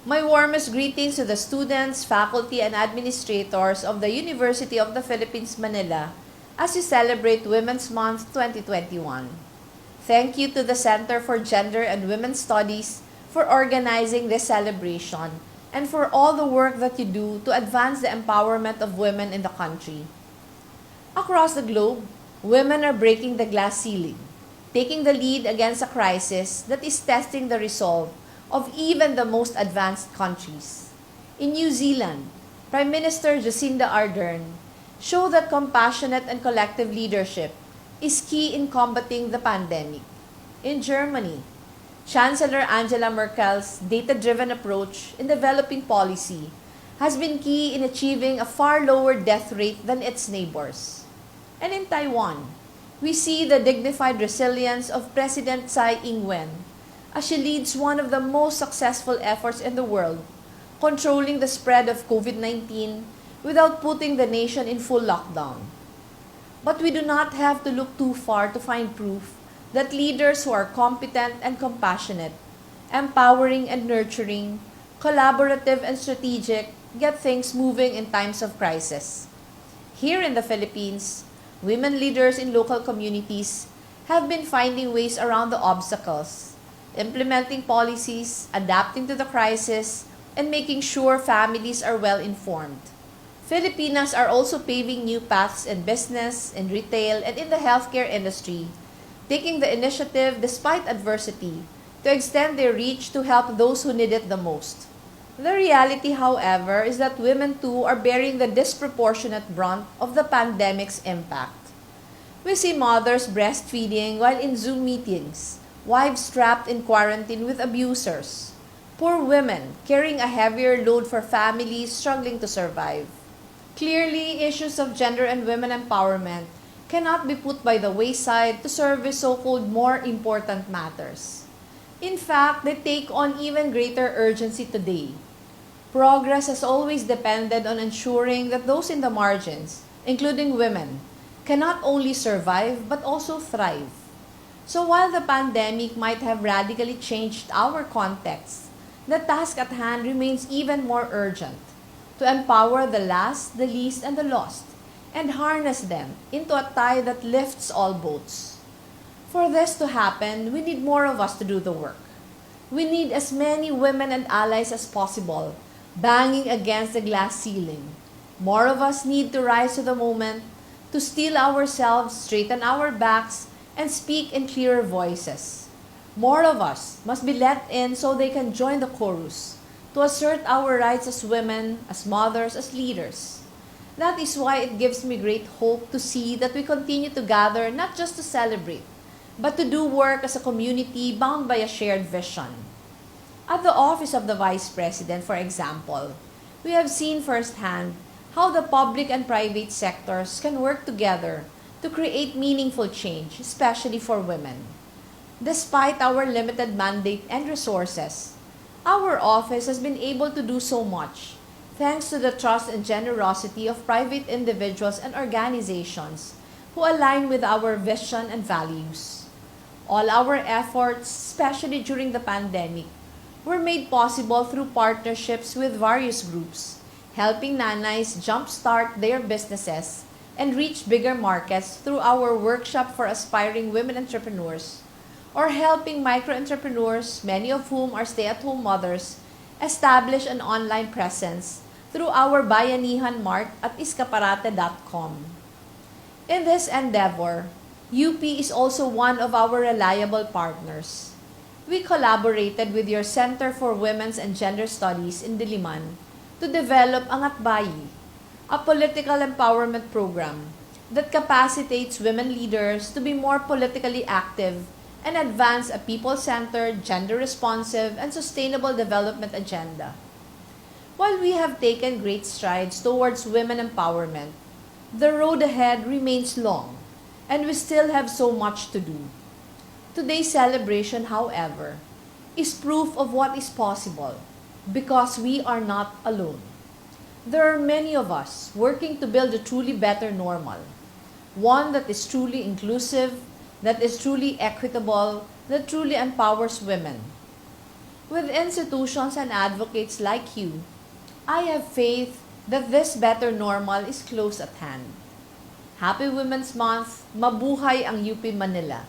My warmest greetings to the students, faculty, and administrators of the University of the Philippines, Manila, as you celebrate Women's Month 2021. Thank you to the Center for Gender and Women's Studies for organizing this celebration and for all the work that you do to advance the empowerment of women in the country. Across the globe, women are breaking the glass ceiling, taking the lead against a crisis that is testing the resolve of even the most advanced countries. In New Zealand, Prime Minister Jacinda Ardern showed that compassionate and collective leadership is key in combating the pandemic. In Germany, Chancellor Angela Merkel's data-driven approach in developing policy has been key in achieving a far lower death rate than its neighbors. And in Taiwan, we see the dignified resilience of President Tsai Ing-wen as she leads one of the most successful efforts in the world, controlling the spread of COVID-19 without putting the nation in full lockdown. But we do not have to look too far to find proof that leaders who are competent and compassionate, empowering and nurturing, collaborative and strategic get things moving in times of crisis. Here in the Philippines, women leaders in local communities have been finding ways around the obstacles, implementing policies, adapting to the crisis, and making sure families are well informed. Filipinas are also paving new paths in business, in retail, and in the healthcare industry, taking the initiative despite adversity to extend their reach to help those who need it the most. The reality, however, is that women too are bearing the disproportionate brunt of the pandemic's impact. We see mothers breastfeeding while in Zoom meetings, wives trapped in quarantine with abusers, poor women carrying a heavier load for families struggling to survive. Clearly, issues of gender and women empowerment cannot be put by the wayside to service so-called more important matters. In fact, they take on even greater urgency today. Progress has always depended on ensuring that those in the margins, including women, can not only survive but also thrive. So while the pandemic might have radically changed our context, the task at hand remains even more urgent: to empower the last, the least, and the lost, and harness them into a tide that lifts all boats. For this to happen, we need more of us to do the work. We need as many women and allies as possible, banging against the glass ceiling. More of us need to rise to the moment, to steel ourselves, straighten our backs, and speak in clearer voices. More of us must be let in so they can join the chorus, to assert our rights as women, as mothers, as leaders. That is why it gives me great hope to see that we continue to gather not just to celebrate, but to do work as a community bound by a shared vision. At the office of the Vice President, for example, we have seen firsthand how the public and private sectors can work together to create meaningful change, especially for women. Despite our limited mandate and resources, our office has been able to do so much, thanks to the trust and generosity of private individuals and organizations who align with our vision and values. All our efforts, especially during the pandemic, were made possible through partnerships with various groups, helping nanays jumpstart their businesses and reach bigger markets through our workshop for aspiring women entrepreneurs, or helping micro-entrepreneurs, many of whom are stay-at-home mothers, establish an online presence through our Bayanihan Mart at iskaparate.com. In this endeavor, UP is also one of our reliable partners. We collaborated with your Center for Women's and Gender Studies in Diliman to develop Angat Bayi, a political empowerment program that capacitates women leaders to be more politically active and advance a people-centered, gender-responsive, and sustainable development agenda. While we have taken great strides towards women empowerment, the road ahead remains long, and we still have so much to do. Today's celebration, however, is proof of what is possible because we are not alone. There are many of us working to build a truly better normal, one that is truly inclusive, that is truly equitable, that truly empowers women. with institutions and advocates like you, I have faith that this better normal is close at hand. Happy Women's Month! Mabuhay ang UP Manila!